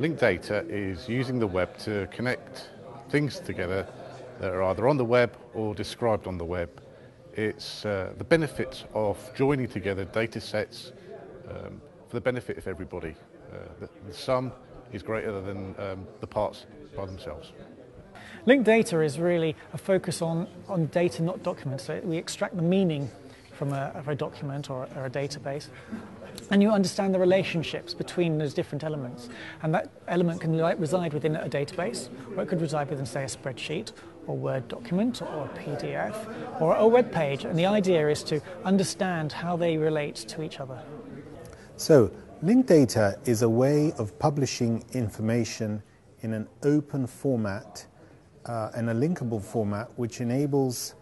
Linked data is using the web to connect things together that are either on the web or described on the web. It's the benefits of joining together data sets for the benefit of everybody. The sum is greater than the parts by themselves. Linked data is really a focus on data, not documents. So we extract the meaning from a document or a database, and you understand the relationships between those different elements. And that element can reside within a database, or it could reside within, say, a spreadsheet, or Word document, or a PDF, or a web page. And the idea is to understand how they relate to each other. So, linked data is a way of publishing information in an open format and a linkable format, which enables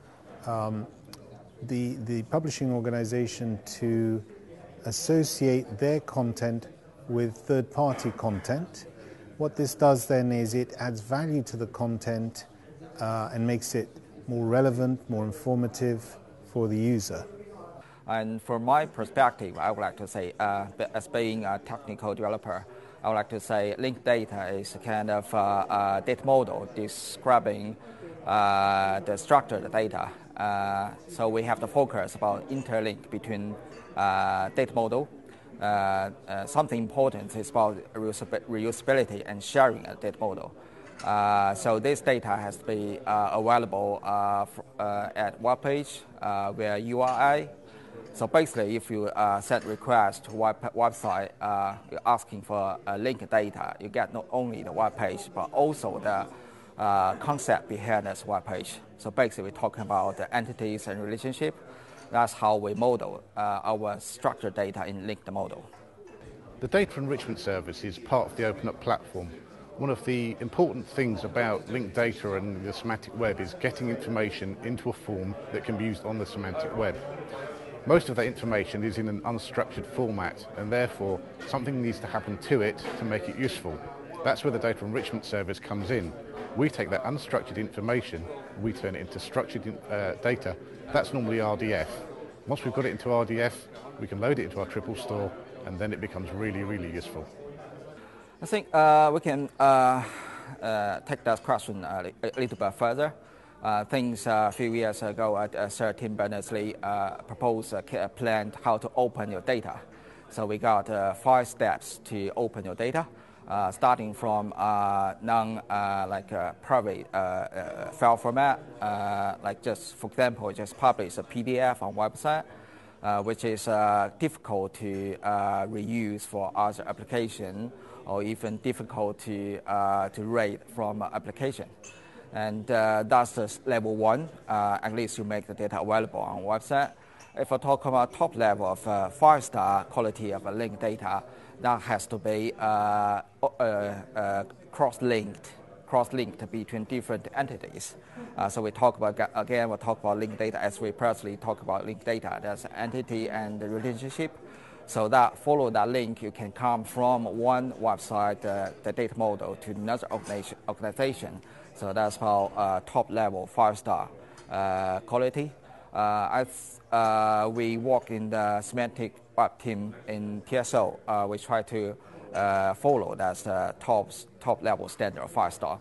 the publishing organization to associate their content with third-party content. What this does then is it adds value to the content and makes it more relevant, more informative for the user. And from my perspective, I would like to say, as being a technical developer, I would like to say linked data is a kind of data model describing the structured data. So we have to focus about interlink between data model. Something important is about reusability and sharing a data model. So this data has to be available at web page via URI. So basically, if you send request to website asking for linked data, you get not only the web page but also the concept behind this web page. So basically, we're talking about the entities and relationship. That's how we model our structured data in linked model. The data enrichment service is part of the OpenUp platform. One of the important things about linked data and the semantic web is getting information into a form that can be used on the semantic web. Most of that information is in an unstructured format, and therefore something needs to happen to it to make it useful. That's where the data enrichment service comes in. We take that unstructured information, we turn it into structured data. That's normally RDF. Once we've got it into RDF, we can load it into our triple store, and then it becomes really, really useful. I think we can take that question a little bit further. A few years ago, Sir Tim Berners-Lee proposed a plan how to open your data. So we got 5 steps to open your data, starting from private file format, like just for example, just publish a PDF on website, which is difficult to reuse for other application, or even difficult to rate from application. And that's the level 1. At least you make the data available on website. If I talk about top level of 5-star quality of a linked data, that has to be cross-linked between different entities. So we talk about linked data as we personally talk about linked data. There's entity and the relationship. So that follow that link, you can come from one website, the data model, to another organization. So that's how top level 5-star quality. As we work in the semantic web team in TSO, we try to follow that's the top level standard of 5-star.